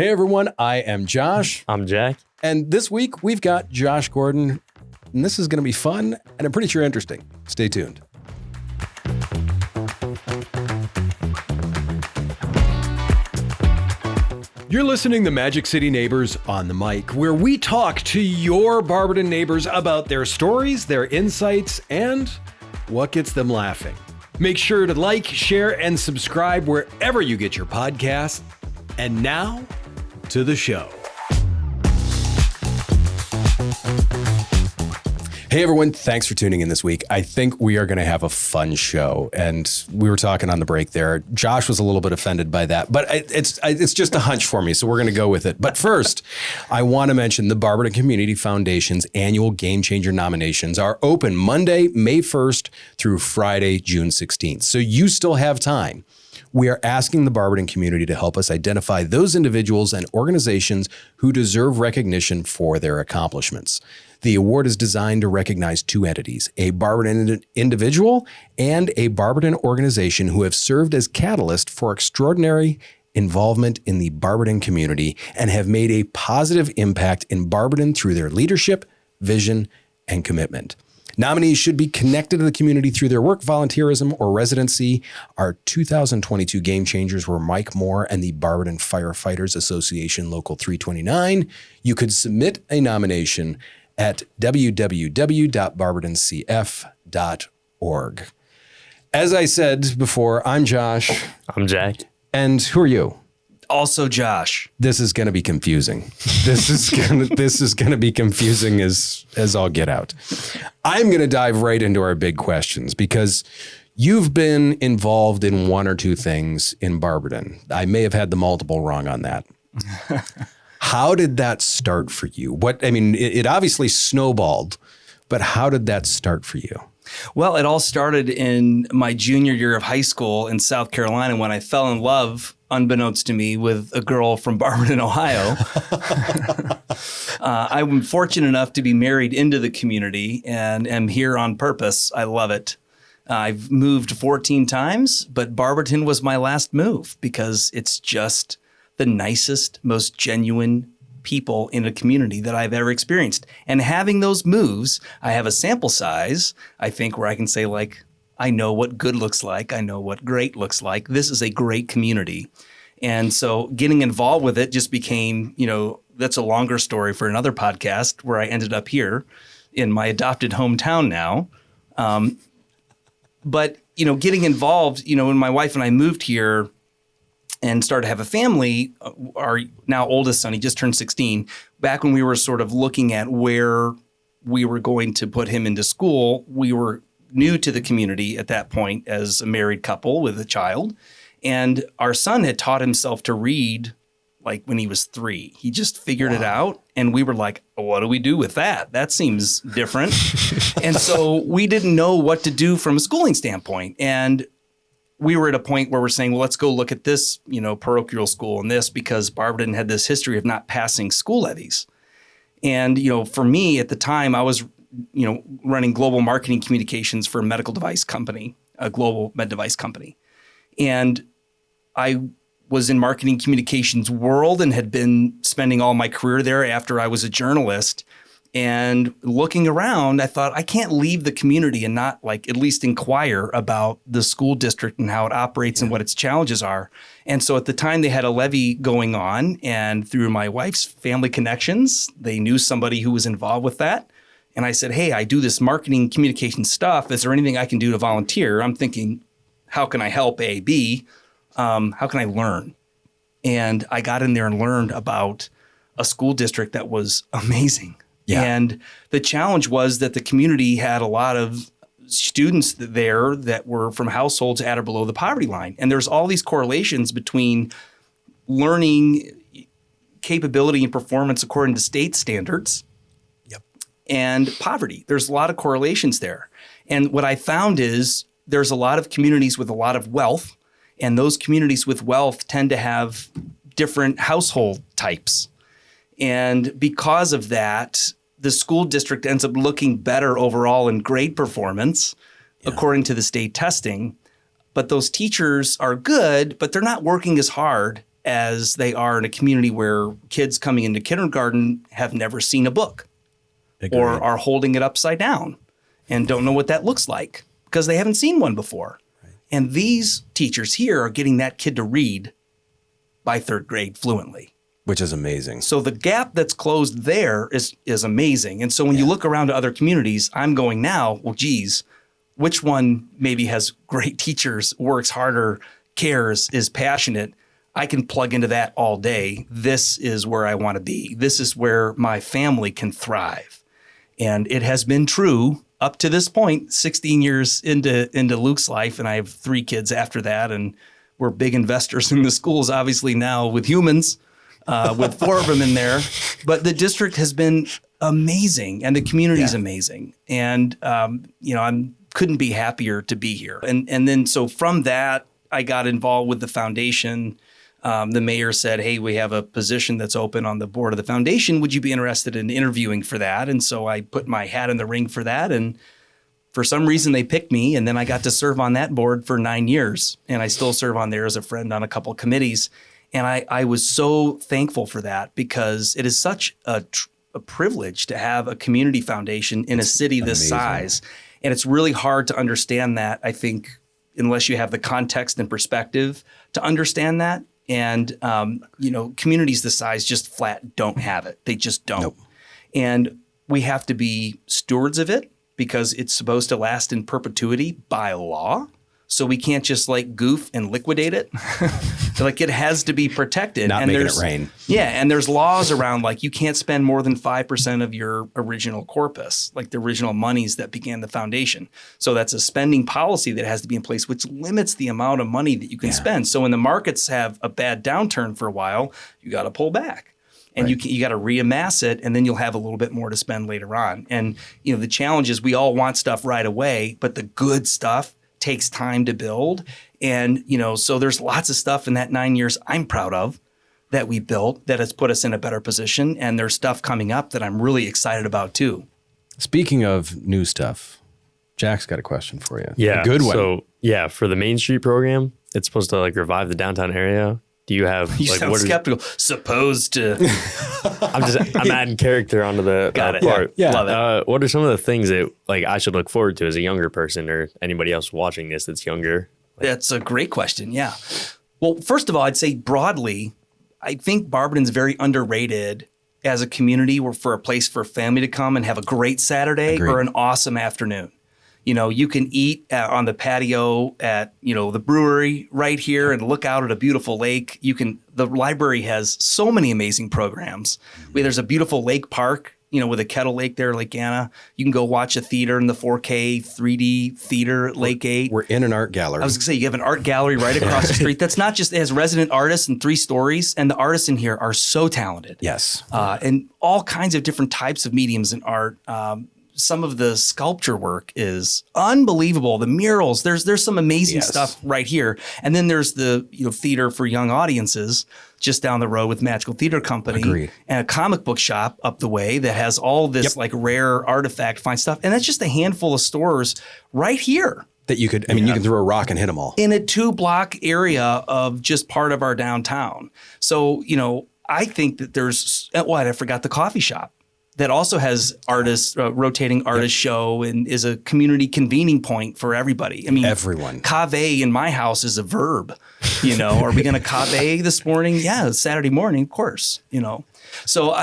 Hey everyone, I am Josh. I'm Jack. And this week we've got Josh Gordon, and this is going to be fun and I'm pretty sure interesting. Stay tuned. You're listening to Magic City Neighbors on the mic, where we talk to your Barberton neighbors about their stories, their insights, and what gets them laughing. Make sure to like, share, and subscribe wherever you get your podcasts. And now, to the show. Hey everyone, thanks for tuning in this week. I think we are going to have a fun show, and we were talking on the break there. Josh was a little bit offended by that, but it's just a hunch for me, so we're going to go with it. But first, I want to mention the Barberton Community Foundation's annual Game Changer nominations are open Monday, May 1st through Friday, June 16th. So you still have time. We are asking the Barberton community to help us identify those individuals and organizations who deserve recognition for their accomplishments. The award is designed to recognize two entities, a Barberton individual and a Barberton organization who have served as catalyst for extraordinary involvement in the Barberton community and have made a positive impact in Barberton through their leadership, vision, and commitment. Nominees should be connected to the community through their work, volunteerism, or residency. Our 2022 Game Changers were Mike Moore and the Barberton Firefighters Association Local 329. You could submit a nomination at www.barbertoncf.org. As I said before, I'm Josh. I'm Jack. And who are you? Also Josh. This is going to be confusing. This is going to be confusing as all get out. I'm going to dive right into our big questions because you've been involved in one or two things in Barberton. I may have had the multiple wrong on that. How did that start for you? It obviously snowballed, but how did that start for you? Well, it all started in my junior year of high school in South Carolina when I fell in love, unbeknownst to me, with a girl from Barberton, Ohio. I'm fortunate enough to be married into the community and am here on purpose. I love it. I've moved 14 times, but Barberton was my last move because it's just the nicest, most genuine people in a community that I've ever experienced. And having those moves, I have a sample size, I think, where I can say, like, I know what good looks like. I know what great looks like. This is a great community. And so getting involved with it just became, that's a longer story for another podcast where I ended up here in my adopted hometown now. But getting involved, when my wife and I moved here and started to have a family, our now oldest son, he just turned 16. Back when we were sort of looking at where we were going to put him into school, we were new to the community at that point as a married couple with a child. And our son had taught himself to read like when he was 3. He just figured it out. And we were like, what do we do with that? That seems different. And so we didn't know what to do from a schooling standpoint. And we were at a point where we're saying, well, let's go look at this, parochial school and this, because Barberton had this history of not passing school levies. And, for me at the time, I was, running global marketing communications for a medical device company, a global med device company. And I was in marketing communications world and had been spending all my career there after I was a journalist. And looking around, I thought, I can't leave the community and not at least inquire about the school district and how it operates and what its challenges are. And so at the time they had a levy going on, and through my wife's family connections, they knew somebody who was involved with that. And I said, hey, I do this marketing communication stuff. Is there anything I can do to volunteer? I'm thinking, how can I help? A, B, how can I learn? And I got in there and learned about a school district that was amazing. Yeah. And the challenge was that the community had a lot of students there that were from households at or below the poverty line. And there's all these correlations between learning capability and performance according to state standards and poverty. There's a lot of correlations there. And what I found is there's a lot of communities with a lot of wealth, and those communities with wealth tend to have different household types. And because of that, the school district ends up looking better overall in grade performance, according to the state testing. But those teachers are good, but they're not working as hard as they are in a community where kids coming into kindergarten have never seen a book. Agreed. Or are holding it upside down and don't know what that looks like because they haven't seen one before. Right. And these teachers here are getting that kid to read by 3rd grade fluently. Which is amazing. So the gap that's closed there is amazing. And so when you look around to other communities, I'm going now, well, geez, which one maybe has great teachers, works harder, cares, is passionate? I can plug into that all day. This is where I want to be. This is where my family can thrive. And it has been true up to this point, 16 years into Luke's life, and I have 3 kids after that, and we're big investors in the schools, obviously now with humans, with 4 of them in there. But the district has been amazing, and the community is amazing, and I couldn't be happier to be here. And then so from that, I got involved with the foundation. The mayor said, hey, we have a position that's open on the board of the foundation. Would you be interested in interviewing for that? And so I put my hat in the ring for that. And for some reason, they picked me. And then I got to serve on that board for 9 years. And I still serve on there as a friend on a couple of committees. And I was so thankful for that because it is such a privilege to have a community foundation in a city this size. And it's really hard to understand that, I think, unless you have the context and perspective to understand that. And, communities this size just flat don't have it. They just don't. Nope. And we have to be stewards of it because it's supposed to last in perpetuity by law. So we can't just goof and liquidate it. It has to be protected. Not making it rain. Yeah. And there's laws around you can't spend more than 5% of your original corpus, the original monies that began the foundation. So that's a spending policy that has to be in place, which limits the amount of money that you can spend. So when the markets have a bad downturn for a while, you got to pull back. And you got to reamass it, and then you'll have a little bit more to spend later on. And the challenge is we all want stuff right away, but the good stuff takes time to build. And, so there's lots of stuff in that 9 years I'm proud of that we built that has put us in a better position. And there's stuff coming up that I'm really excited about too. Speaking of new stuff, Jack's got a question for you. Yeah. A good one. So for the Main Street program, it's supposed to revive the downtown area. Do you have you sound skeptical? Supposed to. I'm adding character onto the part. Yeah. Love it. What are some of the things that I should look forward to as a younger person or anybody else watching this that's younger? That's a great question. Yeah. Well, first of all, I'd say broadly, I think Barberton's very underrated as a community for a place for a family to come and have a great Saturday or an awesome afternoon. You can eat on the patio at, the brewery right here and look out at a beautiful lake. The library has so many amazing programs. There's a beautiful lake park, with a Kettle Lake there, Lake Anna. You can go watch a theater in the 4K 3D theater at Lake 8. We're in an art gallery. I was going to say, you have an art gallery right across the street. That's not just, it has resident artists and 3 stories. And the artists in here are so talented. Yes. And all kinds of different types of mediums in art. Some of the sculpture work is unbelievable. The murals, there's some amazing stuff right here. And then there's the theater for young audiences just down the road with Magical Theater Company. Agreed. And a comic book shop up the way that has all this rare artifact fine stuff. And that's just a handful of stores right here. That you could, you can throw a rock and hit them all. In a 2-block area of just part of our downtown. So, I think that I forgot the coffee shop. That also has artists, rotating artist show and is a community convening point for everybody. Everyone. Cave in my house is a verb, Are we going to cave this morning? Yeah, it's Saturday morning, of course, So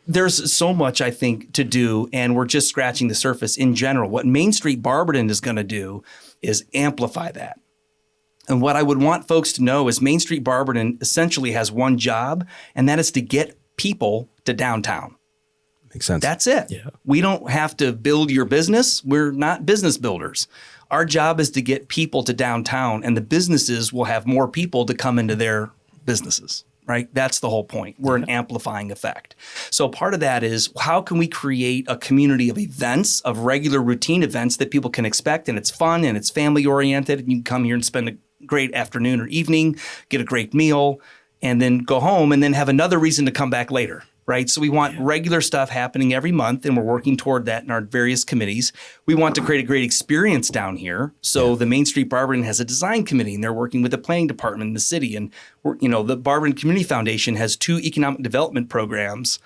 there's so much, I think, to do, and we're just scratching the surface in general. What Main Street Barberton is going to do is amplify that. And what I would want folks to know is Main Street Barberton essentially has one job, and that is to get people to downtown. Makes sense. That's it. Yeah. We don't have to build your business. We're not business builders. Our job is to get people to downtown, and the businesses will have more people to come into their businesses, right? That's the whole point. We're an amplifying effect. So part of that is how can we create a community of events, of regular routine events that people can expect, and it's fun and it's family oriented, and you can come here and spend a great afternoon or evening, get a great meal, and then go home and then have another reason to come back later. right? So we want regular stuff happening every month, and we're working toward that in our various committees. We want to create a great experience down here. So the Main Street Barberton has a design committee, and they're working with the planning department in the city. And the Barberton Community Foundation has 2 economic development programs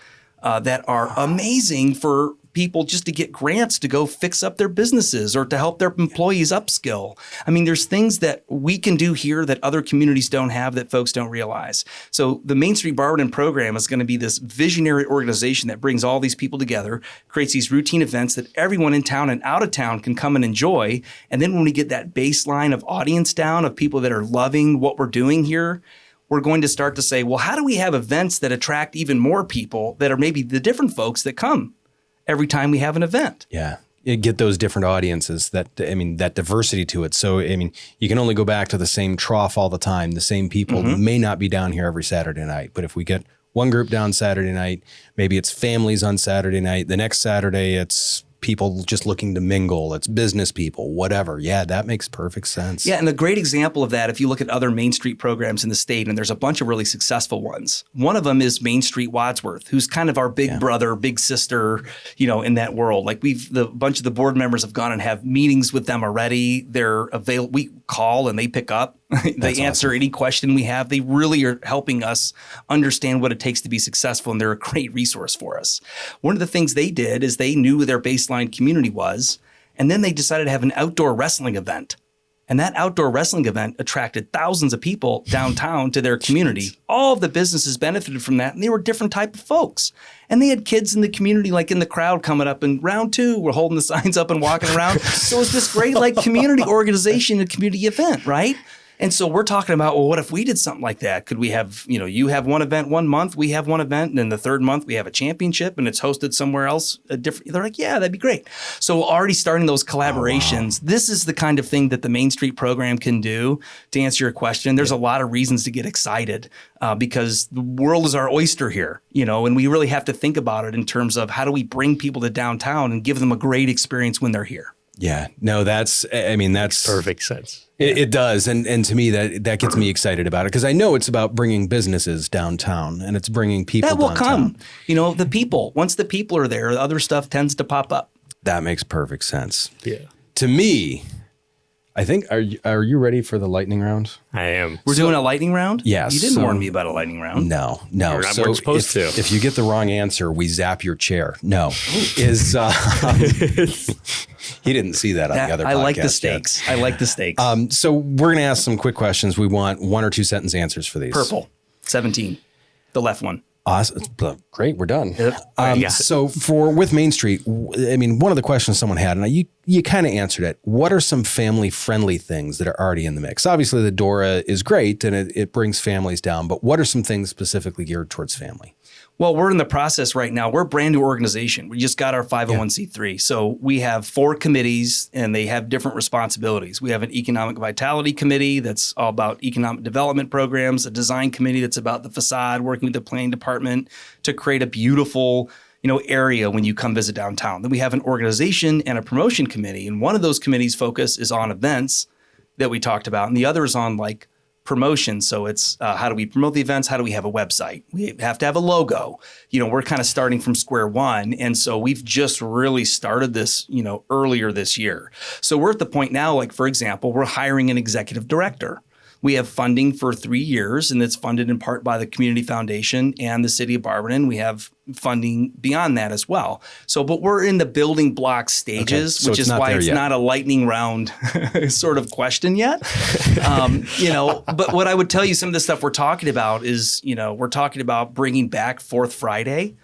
that are amazing for people just to get grants to go fix up their businesses or to help their employees upskill. I mean, there's things that we can do here that other communities don't have that folks don't realize. So the Main Street Barberton program is going to be this visionary organization that brings all these people together, creates these routine events that everyone in town and out of town can come and enjoy. And then when we get that baseline of audience down of people that are loving what we're doing here, we're going to start to say, well, how do we have events that attract even more people that are maybe the different folks that come every time we have an event? Yeah. You get those different audiences that diversity to it. So, you can only go back to the same trough all the time. The same people may not be down here every Saturday night, but if we get one group down Saturday night, maybe it's families on Saturday night. The next Saturday, it's people just looking to mingle. It's business people, whatever. Yeah, that makes perfect sense. Yeah, and a great example of that, if you look at other Main Street programs in the state, and there's a bunch of really successful ones. One of them is Main Street Wadsworth, who's kind of our big brother, big sister, in that world. Like the bunch of the board members have gone and have meetings with them already. They're available. We call and they pick up. They answer any question we have. They really are helping us understand what it takes to be successful, and they're a great resource for us. One of the things they did is they knew who their baseline community was, and then they decided to have an outdoor wrestling event. And that outdoor wrestling event attracted thousands of people downtown to their community. All of the businesses benefited from that, and they were different type of folks. And they had kids in the community, like in the crowd coming up, and round 2, we're holding the signs up and walking around. So it's this great community organization and community event, right? And so we're talking about, well, what if we did something like that? Could we have, you have one event 1 month, we have one event, and then the third month we have a championship and it's hosted somewhere else. They're like, yeah, that'd be great. So already starting those collaborations. This is the kind of thing that the Main Street program can do. To answer your question, there's a lot of reasons to get excited because the world is our oyster here, and we really have to think about it in terms of how do we bring people to downtown and give them a great experience when they're here. Yeah, no, that's Perfect sense. It does. And to me, that gets me excited about it because I know it's about bringing businesses downtown and it's bringing people that will downtown. Come. The people, once the people are there, the other stuff tends to pop up. That makes perfect sense. Yeah. To me, I think, are you ready for the lightning round? I am. We're doing a lightning round? Yes. You didn't warn me about a lightning round. No. We're supposed to. If you get the wrong answer, we zap your chair. No. He didn't see that on the other podcast. I like the stakes. Yet. I like the stakes. So we're going to ask some quick questions. We want 1 or 2 sentence answers for these. Purple, 17, the left one. Awesome. Great. We're done. Yep. So with Main Street, one of the questions someone had, and you kind of answered it. What are some family friendly things that are already in the mix? Obviously the Dora is great and it brings families down, but what are some things specifically geared towards family? Well, we're in the process right now. We're a brand new organization. We just got our 501c3. So we have 4 committees and they have different responsibilities. We have an economic vitality committee that's all about economic development programs, a design committee that's about the facade, working with the planning department to create a beautiful area when you come visit downtown. Then we have an organization and a promotion committee. And one of those committees' focus is on events that we talked about. And the other is on promotion. So it's how do we promote the events? How do we have a website? We have to have a logo. We're kind of starting from square one. And so we've just really started this, earlier this year. So we're at the point now, for example, we're hiring an executive director. We have funding for 3 years, and it's funded in part by the Community Foundation and the City of Barberton. We have funding beyond that as well. So, but we're in the building block stages, so which is why it's not a lightning round sort of question yet. But what I would tell you, some of the stuff we're talking about is, we're talking about bringing back Fourth Friday.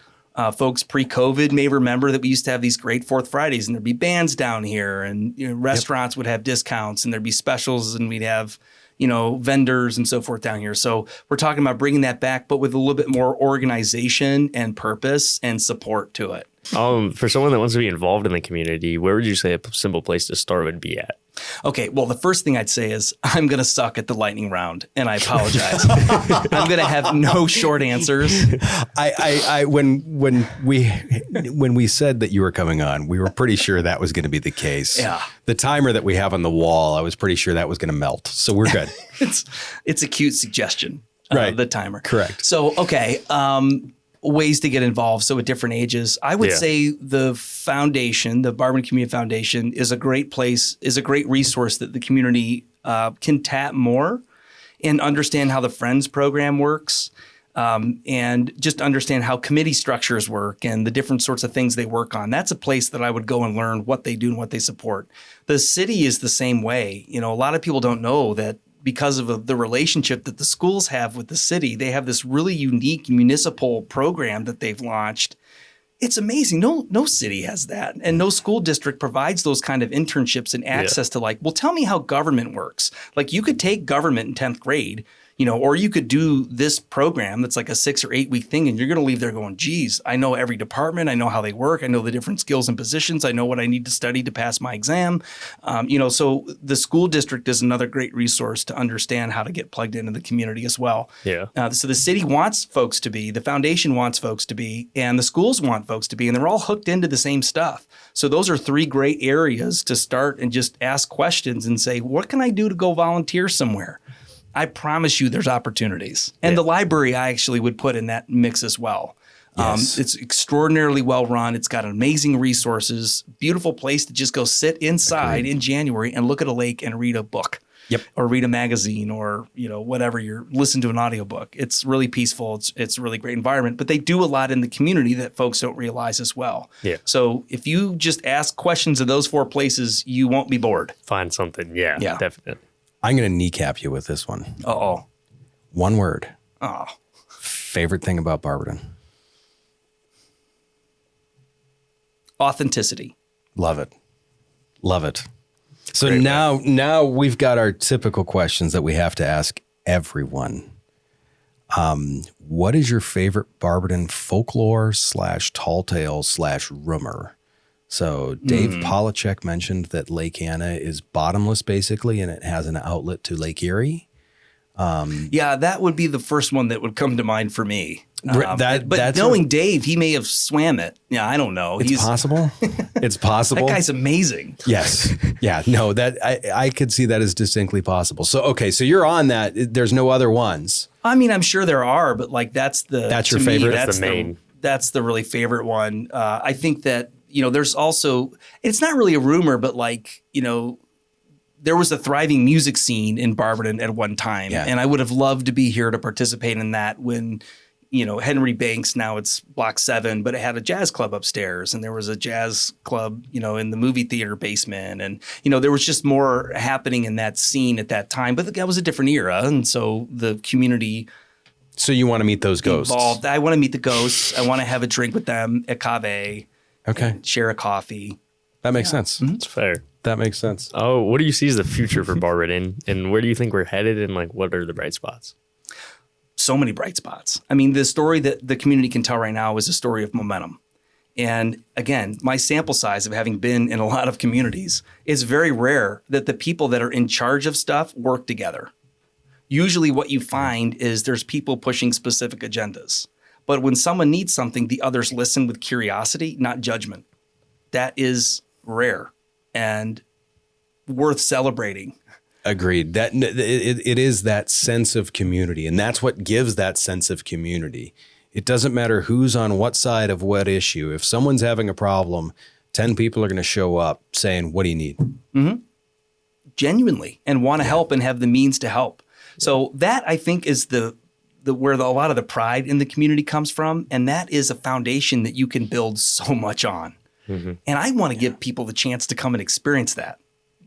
Folks pre-COVID may remember that we used to have these great Fourth Fridays, and there'd be bands down here, and restaurants would have discounts, and there'd be specials, and we'd have vendors and so forth down here. So we're talking about bringing that back, but with a little bit more organization and purpose and support to it. For someone that wants to be involved in the community, where would you say a simple place to start would be at? Okay, well, the first thing I'd say is I'm going to suck at the lightning round, and I apologize. I'm going to have no short answers. When we said that you were coming on, we were pretty sure that was going to be the case. Yeah. The timer that we have on the wall, I was pretty sure that was going to melt. So we're good. It's a cute suggestion. Right. The timer. Correct. So, okay. ways to get involved. So at different ages, I would say the foundation, the Barberton Community Foundation, is a great place, is a great resource that the community can tap more and understand how the Friends program works. And just understand how committee structures work and the different sorts of things they work on. That's a place that I would go and learn what they do and what they support. The city is the same way. You know, a lot of people don't know that because of the relationship that the schools have with the city, they have this really unique municipal program that they've launched. It's amazing. No city has that. And no school district provides those kind of internships and access to well, tell me how government works. Like you could take government in 10th grade, you know, or you could do this program that's like a 6 or 8 week thing, and you're going to leave there going, geez, I know every department. I know how they work. I know the different skills and positions. I know what I need to study to pass my exam. You know, so the school district is another great resource to understand how to get plugged into the community as well. Yeah. So the city wants folks to be, the foundation wants folks to be, and the schools want folks to be, and they're all hooked into the same stuff. So those are 3 great areas to start and just ask questions and say, what can I do to go volunteer somewhere? I promise you there's opportunities. And the library I actually would put in that mix as well. Yes. It's extraordinarily well run. It's got amazing resources, beautiful place to just go sit inside in January and look at a lake and read a book. Yep. Or read a magazine or, you know, whatever, you're listen to an audiobook. It's really peaceful. It's a really great environment, but they do a lot in the community that folks don't realize as well. Yeah. So if you just ask questions of those 4 places, you won't be bored. Find something. Yeah, definitely. I'm going to kneecap you with this one. Uh-oh. One word. Oh. Favorite thing about Barberton? Authenticity. Love it. Love it. So now we've got our typical questions that we have to ask everyone. What is your favorite Barberton folklore / tall tale / rumor? So Dave Polachek mentioned that Lake Anna is bottomless basically, and it has an outlet to Lake Erie. Yeah, that would be the first one that would come to mind for me. But that's knowing Dave, he may have swam it. Yeah, I don't know. It's possible. It's possible. That guy's amazing. Yes. Yeah. No, that I could see that as distinctly possible. So, okay. So you're on that. There's no other ones. I mean, I'm sure there are, but like that's your favorite? That's the main. That's the really favorite one. I think that, you know, there's also, it's not really a rumor, but like, you know, there was a thriving music scene in Barberton at one time. Yeah. And I would have loved to be here to participate in that when, you know, Henry Banks, now it's Block 7, but it had a jazz club upstairs and there was a jazz club, you know, in the movie theater basement. And, you know, there was just more happening in that scene at that time, but that was a different era. And so the community. So you want to meet those ghosts? Involved. I want to meet the ghosts. I want to have a drink with them at Cave. Okay. Share a coffee. That makes sense. It's fair. That makes sense. Oh, what do you see as the future for Barberton, and where do you think we're headed, and like what are the bright spots? So many bright spots. I mean, the story that the community can tell right now is a story of momentum. And again, my sample size of having been in a lot of communities is very rare that the people that are in charge of stuff work together. Usually what you find is there's people pushing specific agendas. But when someone needs something, the others listen with curiosity, not judgment. That is rare and worth celebrating. Agreed. That it is that sense of community, and that's what gives that sense of community. It doesn't matter who's on what side of what issue. If someone's having a problem, 10 people are going to show up saying, "What do you need?" Mm-hmm. Genuinely, and want to help and have the means to help. So that I think is where a lot of the pride in the community comes from, and that is a foundation that you can build so much on. Mm-hmm. And I want to give people the chance to come and experience that.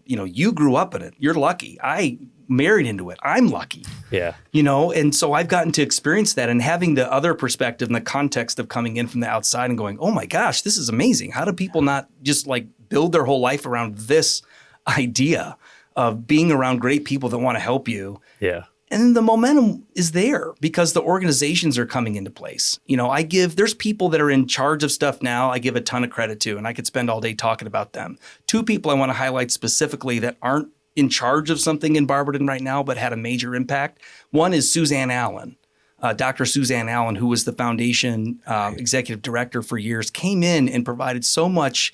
You know, you grew up in it. You're lucky. I married into it. I'm lucky. Yeah. You know, and so I've gotten to experience that, and having the other perspective and the context of coming in from the outside and going, oh my gosh, this is amazing. How do people not just like build their whole life around this idea of being around great people that want to help you? Yeah. And the momentum is there because the organizations are coming into place. You know, there's people that are in charge of stuff now I give a ton of credit to, and I could spend all day talking about them. 2 people I want to highlight specifically that aren't in charge of something in Barberton right now, but had a major impact. One is Suzanne Allen. Dr. Suzanne Allen, who was the foundation executive director for years, came in and provided so much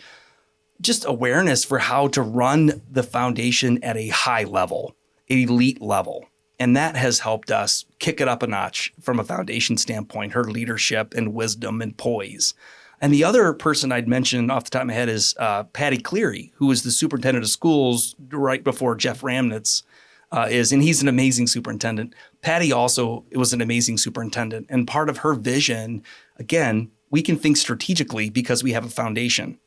just awareness for how to run the foundation at a high level, elite level. And that has helped us kick it up a notch from a foundation standpoint, her leadership and wisdom and poise. And the other person I'd mention off the top of my head is Patty Cleary, who was the superintendent of schools right before Jeff Ramnitz and he's an amazing superintendent. Patty also was an amazing superintendent. And part of her vision, again, we can think strategically because we have a foundation.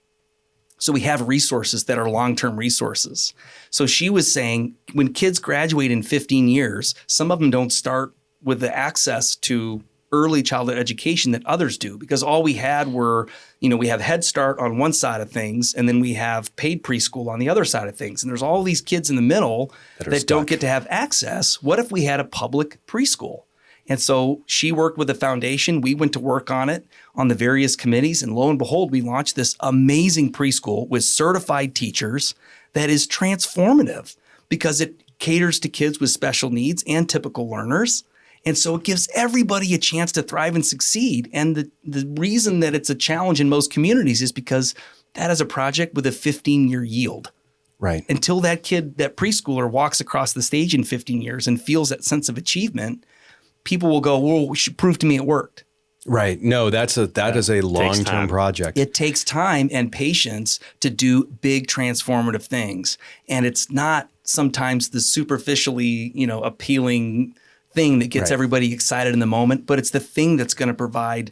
So we have resources that are long-term resources. So she was saying when kids graduate in 15 years, some of them don't start with the access to early childhood education that others do, because all we had were, we have Head Start on one side of things, and then we have paid preschool on the other side of things. And there's all these kids in the middle that don't get to have access. What if we had a public preschool? And so she worked with the foundation. We went to work on it on the various committees. And lo and behold, we launched this amazing preschool with certified teachers that is transformative because it caters to kids with special needs and typical learners. And so it gives everybody a chance to thrive and succeed. And the reason that it's a challenge in most communities is because that is a project with a 15-year yield. Right. Until that kid, that preschooler walks across the stage in 15 years and feels that sense of achievement, people will go, well, prove to me it worked. Right. No, that is a long-term project. It takes time and patience to do big transformative things. And it's not sometimes the superficially, appealing thing that gets everybody excited in the moment, but it's the thing that's going to provide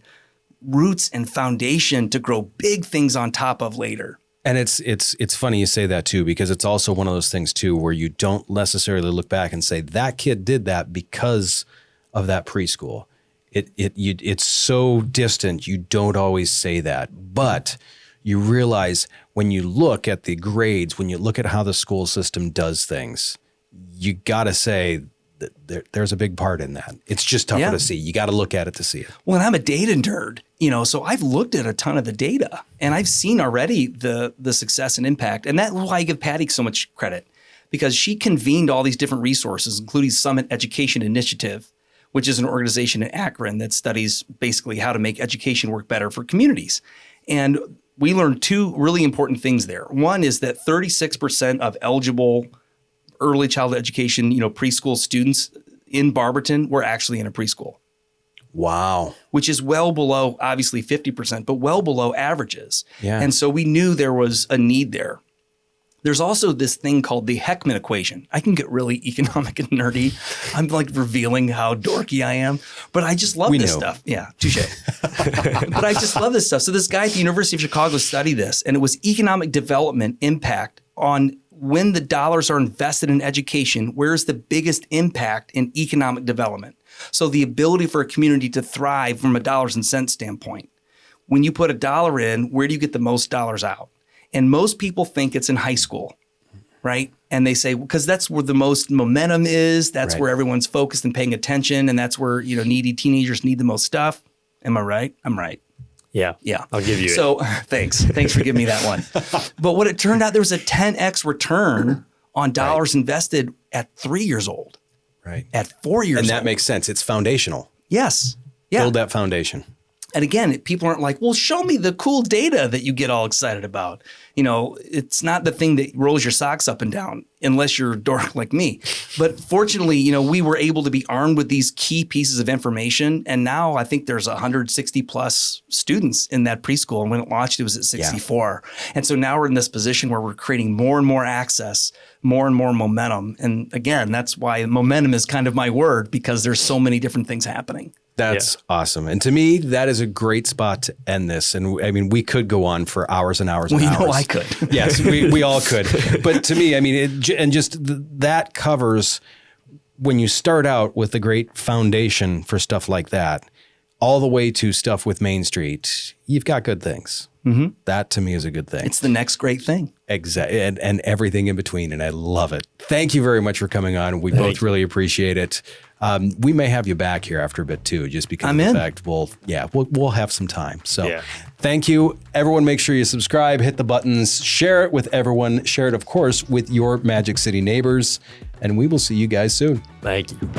roots and foundation to grow big things on top of later. And it's funny you say that too, because it's also one of those things too where you don't necessarily look back and say that kid did that because of that preschool. It's so distant, you don't always say that, but you realize when you look at the grades, when you look at how the school system does things, you got to say there's a big part in that. It's just tougher to see. You got to look at it to see it. Well, and I'm a data nerd, so I've looked at a ton of the data and I've seen already the success and impact. And that's why I give Patty so much credit, because she convened all these different resources, including Summit Education Initiative, which is an organization in Akron that studies basically how to make education work better for communities. And we learned two really important things there. One is that 36% of eligible early childhood education, preschool students in Barberton were actually in a preschool. Wow. Which is well below, obviously 50%, but well below averages. Yeah. And so we knew there was a need there. There's also this thing called the Heckman equation. I can get really economic and nerdy. I'm like revealing how dorky I am, but I just love this stuff. Yeah, touche. But I just love this stuff. So this guy at the University of Chicago studied this, and it was economic development impact on when the dollars are invested in education, where's the biggest impact in economic development? So the ability for a community to thrive from a dollars and cents standpoint. When you put $1 in, where do you get the most dollars out? And most people think it's in high school, right? And they say, because that's where the most momentum is. That's where everyone's focused and paying attention. And that's where, needy teenagers need the most stuff. Am I right? I'm right. Yeah. I'll give you So thanks for giving me that one. But what it turned out, there was a 10x return on dollars invested at 3 years old. Right. At 4 years old. And that makes sense. It's foundational. Yes. Yeah. Build that foundation. And again, people aren't like, well, show me the cool data that you get all excited about. It's not the thing that rolls your socks up and down unless you're a dork like me. But fortunately, we were able to be armed with these key pieces of information. And now I think there's 160 plus students in that preschool. And when it launched, it was at 64. Yeah. And so now we're in this position where we're creating more and more access, more and more momentum. And again, that's why momentum is kind of my word, because there's so many different things happening. That's awesome. And to me, that is a great spot to end this. And I mean, we could go on for hours and hours and hours. Well, I could. Yes, we all could. But to me, I mean, that covers when you start out with a great foundation for stuff like that, all the way to stuff with Main Street, you've got good things. Mm-hmm. That to me is a good thing. It's the next great thing. Exactly. And everything in between. And I love it. Thank you very much for coming on. We both really appreciate it. We may have you back here after a bit too, just because of the fact we'll have some time. So thank you. Everyone, make sure you subscribe, hit the buttons, share it with everyone. Share it, of course, with your Magic City neighbors. And we will see you guys soon. Thank you.